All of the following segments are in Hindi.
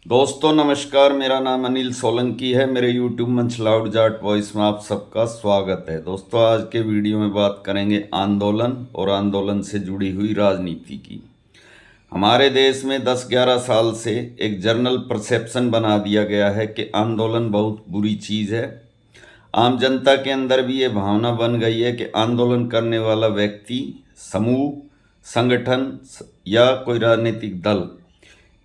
दोस्तों नमस्कार। मेरा नाम अनिल सोलंकी है। मेरे यूट्यूब मंच लाउड जाट वॉइस में आप सबका स्वागत है। दोस्तों आज के वीडियो में बात करेंगे आंदोलन और आंदोलन से जुड़ी हुई राजनीति की। हमारे देश में 10-11 साल से एक जनरल परसेप्शन बना दिया गया है कि आंदोलन बहुत बुरी चीज़ है। आम जनता के अंदर भी ये भावना बन गई है कि आंदोलन करने वाला व्यक्ति, समूह, संगठन या कोई राजनीतिक दल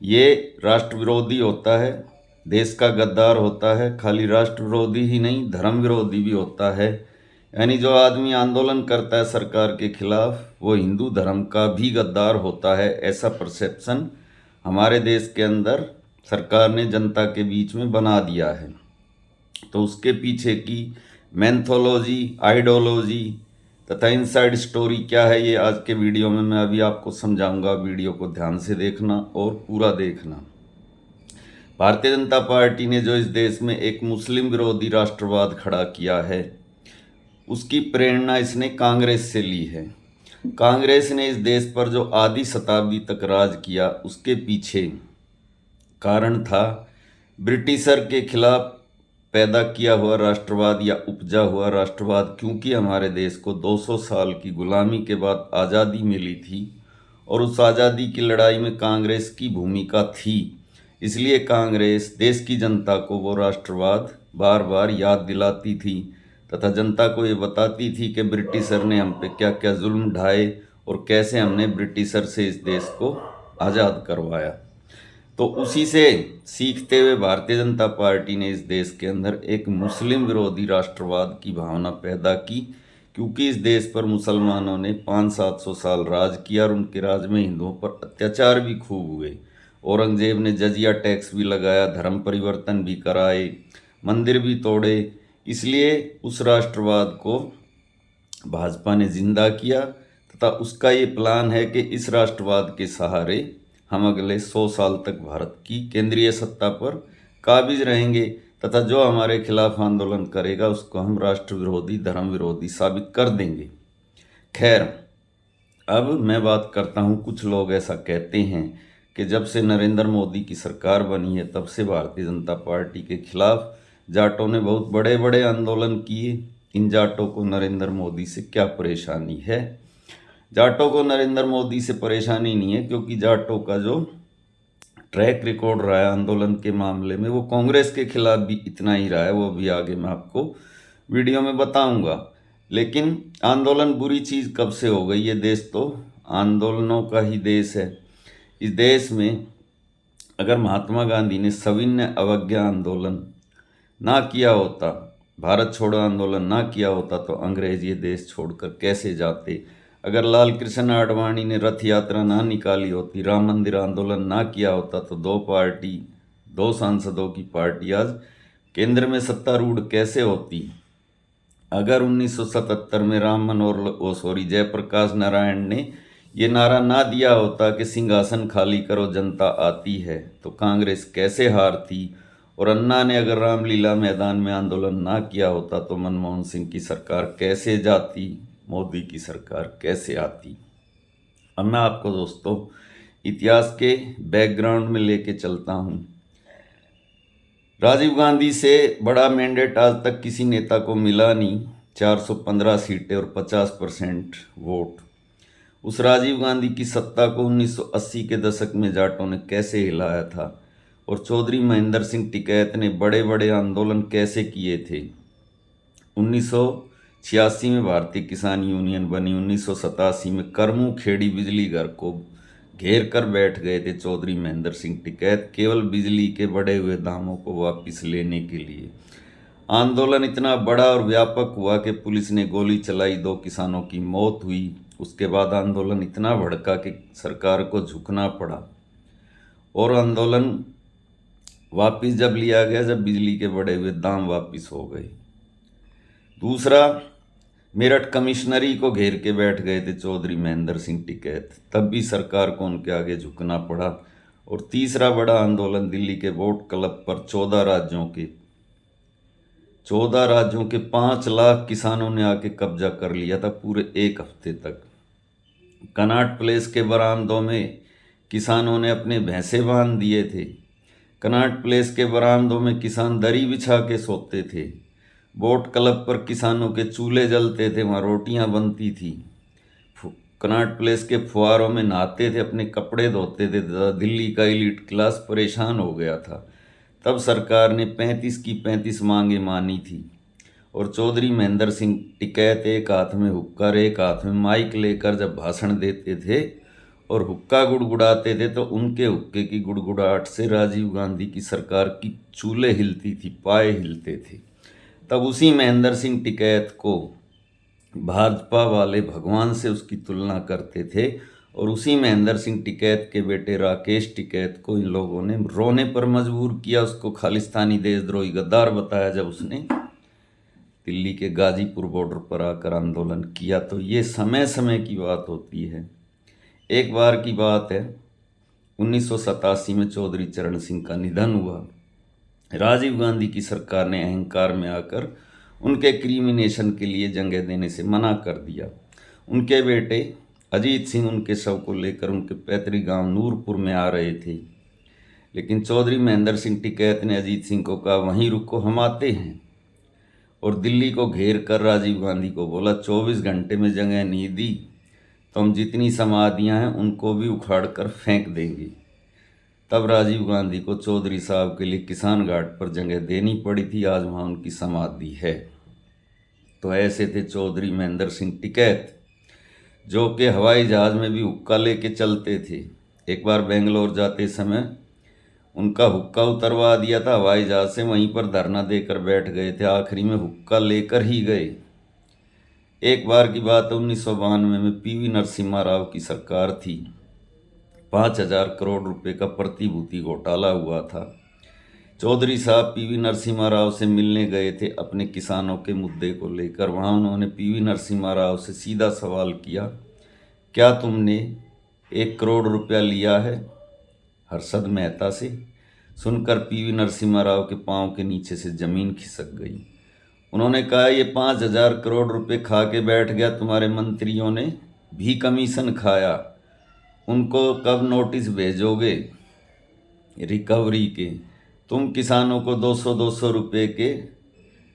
ये राष्ट्र विरोधी होता है, देश का गद्दार होता है। खाली राष्ट्र विरोधी ही नहीं, धर्म विरोधी भी होता है। यानी जो आदमी आंदोलन करता है सरकार के खिलाफ, वो हिंदू धर्म का भी गद्दार होता है। ऐसा परसेप्शन हमारे देश के अंदर सरकार ने जनता के बीच में बना दिया है। तो उसके पीछे की मैथोलॉजी, आइडियोलॉजी तथा इनसाइड स्टोरी क्या है, ये आज के वीडियो में मैं अभी आपको समझाऊंगा। वीडियो को ध्यान से देखना और पूरा देखना। भारतीय जनता पार्टी ने जो इस देश में एक मुस्लिम विरोधी राष्ट्रवाद खड़ा किया है, उसकी प्रेरणा इसने कांग्रेस से ली है। कांग्रेस ने इस देश पर जो आधी शताब्दी तक राज किया, उसके पीछे कारण था ब्रिटिशर के खिलाफ पैदा किया हुआ राष्ट्रवाद या उपजा हुआ राष्ट्रवाद। क्योंकि हमारे देश को 200 साल की गुलामी के बाद आज़ादी मिली थी और उस आज़ादी की लड़ाई में कांग्रेस की भूमिका थी, इसलिए कांग्रेस देश की जनता को वो राष्ट्रवाद बार बार याद दिलाती थी तथा जनता को ये बताती थी कि ब्रिटिशर ने हम पे क्या क्या जुल्म ढाए और कैसे हमने ब्रिटिशर से इस देश को आज़ाद करवाया। तो उसी से सीखते हुए भारतीय जनता पार्टी ने इस देश के अंदर एक मुस्लिम विरोधी राष्ट्रवाद की भावना पैदा की। क्योंकि इस देश पर मुसलमानों ने 500-700 साल राज किया और उनके राज में हिंदुओं पर अत्याचार भी खूब हुए। औरंगजेब ने जजिया टैक्स भी लगाया, धर्म परिवर्तन भी कराए, मंदिर भी तोड़े। इसलिए उस राष्ट्रवाद को भाजपा ने जिंदा किया तथा उसका ये प्लान है कि इस राष्ट्रवाद के सहारे हम अगले 100 साल तक भारत की केंद्रीय सत्ता पर काबिज रहेंगे तथा जो हमारे खिलाफ आंदोलन करेगा उसको हम राष्ट्र विरोधी, धर्म विरोधी साबित कर देंगे। खैर, अब मैं बात करता हूँ। कुछ लोग ऐसा कहते हैं कि जब से नरेंद्र मोदी की सरकार बनी है, तब से भारतीय जनता पार्टी के खिलाफ जाटों ने बहुत बड़े बड़े आंदोलन किए। इन जाटों को नरेंद्र मोदी से क्या परेशानी है? जाटों को नरेंद्र मोदी से परेशानी नहीं है, क्योंकि जाटों का जो ट्रैक रिकॉर्ड रहा है आंदोलन के मामले में, वो कांग्रेस के खिलाफ भी इतना ही रहा है। वो भी आगे मैं आपको वीडियो में बताऊंगा। लेकिन आंदोलन बुरी चीज़ कब से हो गई? ये देश तो आंदोलनों का ही देश है। इस देश में अगर महात्मा गांधी ने सविनय अवज्ञा आंदोलन ना किया होता, भारत छोड़ो आंदोलन ना किया होता, तो अंग्रेज ये देश छोड़कर कैसे जाते? अगर लाल कृष्ण आडवाणी ने रथ यात्रा ना निकाली होती, राम मंदिर आंदोलन ना किया होता, तो दो सांसदों की पार्टी आज केंद्र में सत्तारूढ़ कैसे होती? अगर 1977 में राम मनोहर जयप्रकाश नारायण ने ये नारा ना दिया होता कि सिंहासन खाली करो जनता आती है, तो कांग्रेस कैसे हारती? और अन्ना ने अगर रामलीला मैदान में आंदोलन ना किया होता, तो मनमोहन सिंह की सरकार कैसे जाती, मोदी की सरकार कैसे आती? अब मैं आपको दोस्तों इतिहास के बैकग्राउंड में लेके चलता हूँ। राजीव गांधी से बड़ा मैंडेट आज तक किसी नेता को मिला नहीं। 415 सीटें और 50% वोट। उस राजीव गांधी की सत्ता को 1980 के दशक में जाटों ने कैसे हिलाया था, और चौधरी महेंद्र सिंह टिकैत ने बड़े बड़े आंदोलन कैसे किए थे। 1986 में भारतीय किसान यूनियन बनी। 1987 में करमू खेड़ी बिजली घर को घेर कर बैठ गए थे चौधरी महेंद्र सिंह टिकैत, केवल बिजली के बढ़े हुए दामों को वापस लेने के लिए। आंदोलन इतना बड़ा और व्यापक हुआ कि पुलिस ने गोली चलाई, 2 किसानों की मौत हुई। उसके बाद आंदोलन इतना भड़का कि सरकार को झुकना पड़ा और आंदोलन वापस जब लिया गया, जब बिजली के बढ़े हुए दाम वापस हो गए। दूसरा, मेरठ कमिश्नरी को घेर के बैठ गए थे चौधरी महेंद्र सिंह टिकैत, तब भी सरकार को उनके आगे झुकना पड़ा। और तीसरा बड़ा आंदोलन दिल्ली के वोट क्लब पर 14 राज्यों के 5 लाख किसानों ने आके कब्जा कर लिया था पूरे 1 हफ्ते तक। कनॉट प्लेस के बरामदों में किसानों ने अपने भैंसे बांध दिए थे। कनॉट प्लेस के बरामदों में किसान दरी बिछा के सोते थे। बोट क्लब पर किसानों के चूल्हे जलते थे, वहाँ रोटियां बनती थी। कनॉट प्लेस के फुहारों में नहाते थे, अपने कपड़े धोते थे। दिल्ली का एलीट क्लास परेशान हो गया था। तब सरकार ने 35 की 35 मांगे मानी थी और चौधरी महेंद्र सिंह टिकैत एक हाथ में हुक्का एक हाथ में माइक लेकर जब भाषण देते थे और हुक्का गुड़गुड़ाते थे तो उनके हुक्के की गुड़गुड़ाहट से राजीव गांधी की सरकार की चूल्हे हिलती थी, पाए हिलते थे। तब उसी महेंद्र सिंह टिकैत को भाजपा वाले भगवान से उसकी तुलना करते थे और उसी महेंद्र सिंह टिकैत के बेटे राकेश टिकैत को इन लोगों ने रोने पर मजबूर किया। उसको खालिस्तानी देशद्रोही गद्दार बताया जब उसने दिल्ली के गाजीपुर बॉर्डर पर आकर आंदोलन किया। तो ये समय समय की बात होती है। एक बार की बात है, 1987 में चौधरी चरण सिंह का निधन हुआ। राजीव गांधी की सरकार ने अहंकार में आकर उनके क्रिमिनेशन के लिए जंगे देने से मना कर दिया। उनके बेटे अजीत सिंह उनके शव को लेकर उनके पैतृक गांव नूरपुर में आ रहे थे, लेकिन चौधरी महेंद्र सिंह टिकैत ने अजीत सिंह को कहा वहीं रुको, हम आते हैं। और दिल्ली को घेर कर राजीव गांधी को बोला 24 घंटे में जगह नहीं दी तो हम जितनी समाधियां हैं उनको भी उखाड़ कर फेंक देंगे। तब राजीव गांधी को चौधरी साहब के लिए किसान घाट पर जगह देनी पड़ी थी। आज वहाँ उनकी समाधि है। तो ऐसे थे चौधरी महेंद्र सिंह टिकैत, जो कि हवाई जहाज़ में भी हुक्का लेके चलते थे। एक बार बेंगलोर जाते समय उनका हुक्का उतरवा दिया था हवाई जहाज़ से, वहीं पर धरना देकर बैठ गए थे, आखिरी में हुक्का लेकर ही गए। एक बार की बात 1992 में पीवी नरसिम्हा राव की सरकार थी। 5,000 करोड़ रुपए का प्रतिभूति घोटाला हुआ था। चौधरी साहब पीवी नरसिम्हा राव से मिलने गए थे अपने किसानों के मुद्दे को लेकर। वहाँ उन्होंने पीवी नरसिम्हा राव से सीधा सवाल किया, क्या तुमने 1 करोड़ रुपया लिया है हर्षद मेहता से? सुनकर पीवी नरसिम्हा राव के पाँव के नीचे से जमीन खिसक गई। उन्होंने कहा, ये 5,000 करोड़ रुपए खा के बैठ गया, तुम्हारे मंत्रियों ने भी कमीशन खाया, उनको कब नोटिस भेजोगे रिकवरी के? तुम किसानों को 200-200 रुपये के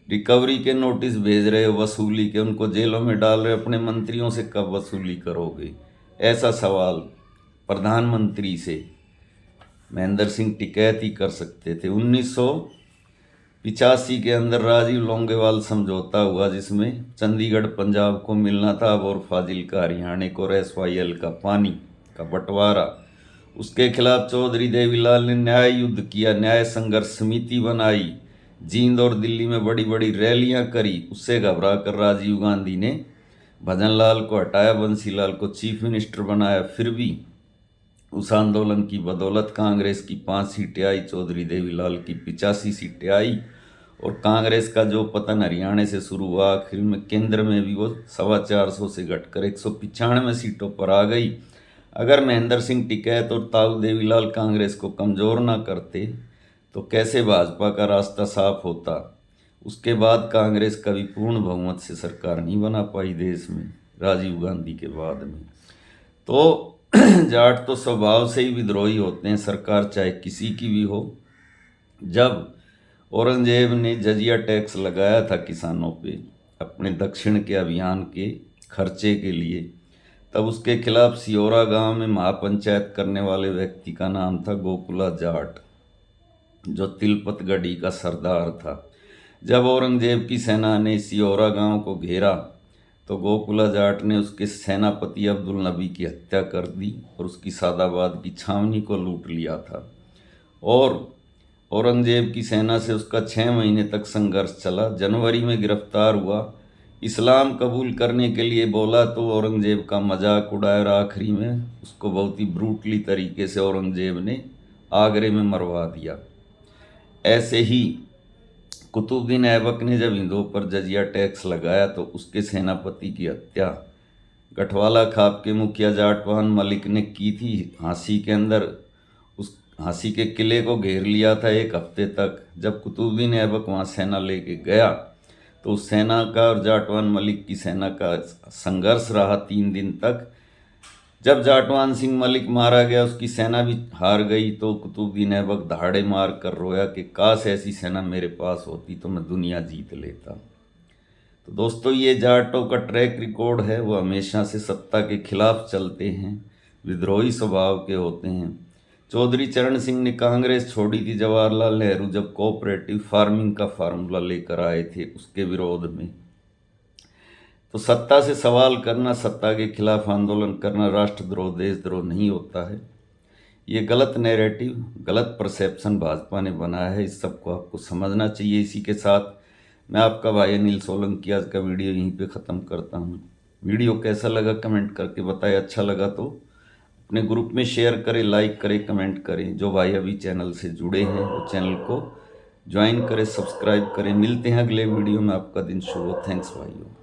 रिकवरी के नोटिस भेज रहे हो, वसूली के, उनको जेलों में डाल रहे हो, अपने मंत्रियों से कब वसूली करोगे? ऐसा सवाल प्रधानमंत्री से महेंद्र सिंह टिकैत ही कर सकते थे। 1985 के अंदर राजीव लोंगेवाल समझौता हुआ, जिसमें चंडीगढ़ पंजाब को मिलना था और फाजिल्का हरियाणा को, SYL का पानी का बंटवारा। उसके खिलाफ चौधरी देवीलाल ने न्याय युद्ध किया, न्याय संघर्ष समिति बनाई, जींद और दिल्ली में बड़ी बड़ी रैलियां करी। उससे घबरा कर राजीव गांधी ने भजनलाल को हटाया, बंसीलाल को चीफ मिनिस्टर बनाया। फिर भी उस आंदोलन की बदौलत कांग्रेस की 5 सीटें आई, चौधरी देवीलाल की 85 सीटें आई और कांग्रेस का जो पतन हरियाणा से शुरू हुआ, आखिर में केंद्र में भी वो 425 से घटकर 195 सीटों पर आ गई। अगर महेंद्र सिंह टिकैत और ताऊ देवीलाल कांग्रेस को कमज़ोर ना करते तो कैसे भाजपा का रास्ता साफ होता। उसके बाद कांग्रेस कभी पूर्ण बहुमत से सरकार नहीं बना पाई देश में राजीव गांधी के बाद में। तो जाट तो स्वभाव से ही विद्रोही होते हैं, सरकार चाहे किसी की भी हो। जब औरंगजेब ने जजिया टैक्स लगाया था किसानों पे अपने दक्षिण के अभियान के खर्चे के लिए, तब उसके खिलाफ सियोरा गांव में महापंचायत करने वाले व्यक्ति का नाम था गोकुला जाट, जो तिलपतगढ़ी का सरदार था। जब औरंगजेब की सेना ने सियोरा गांव को घेरा तो गोकुला जाट ने उसके सेनापति अब्दुल नबी की हत्या कर दी और उसकी सादाबाद की छावनी को लूट लिया था। और औरंगजेब की सेना से उसका 6 महीने तक संघर्ष चला। जनवरी में गिरफ्तार हुआ, इस्लाम कबूल करने के लिए बोला तो औरंगजेब का मजाक उड़ाया और आखिरी में उसको बहुत ही ब्रूटली तरीके से औरंगजेब ने आगरे में मरवा दिया। ऐसे ही कुतुबुद्दीन ऐबक ने जब हिंदुओं पर जजिया टैक्स लगाया तो उसके सेनापति की हत्या गठवाला खाप के मुखिया जाटवान मलिक ने की थी। झांसी के अंदर उस झांसी के किले को घेर लिया था 1 हफ्ते तक। जब कुतुबुद्दीन ऐबक वहाँ सेना लेके गया तो उस सेना का और जाटवान मलिक की सेना का संघर्ष रहा 3 दिन तक। जब जाटवान सिंह मलिक मारा गया, उसकी सेना भी हार गई, तो कुतुबुद्दीन ऐबक दहाड़े मार कर रोया कि काश ऐसी सेना मेरे पास होती तो मैं दुनिया जीत लेता। तो दोस्तों, ये जाटों का ट्रैक रिकॉर्ड है, वो हमेशा से सत्ता के खिलाफ चलते हैं, विद्रोही स्वभाव के होते हैं। चौधरी चरण सिंह ने कांग्रेस छोड़ी थी, जवाहरलाल नेहरू जब कोऑपरेटिव फार्मिंग का फार्मूला लेकर आए थे उसके विरोध में। तो सत्ता से सवाल करना, सत्ता के खिलाफ आंदोलन करना राष्ट्रद्रोह, देशद्रोह नहीं होता है। ये गलत नैरेटिव, गलत परसेप्शन भाजपा ने बनाया है, इस सबको आपको समझना चाहिए। इसी के साथ मैं आपका भाई अनिल सोलंकी आज का वीडियो यहीं पे ख़त्म करता हूँ। वीडियो कैसा लगा कमेंट करके बताएं, अच्छा लगा तो अपने ग्रुप में शेयर करें, लाइक करें, कमेंट करें। जो भाई अभी चैनल से जुड़े हैं वो चैनल को ज्वाइन करें, सब्सक्राइब करें। मिलते हैं अगले वीडियो में, आपका दिन शुभ हो। थैंक्स भाइयों।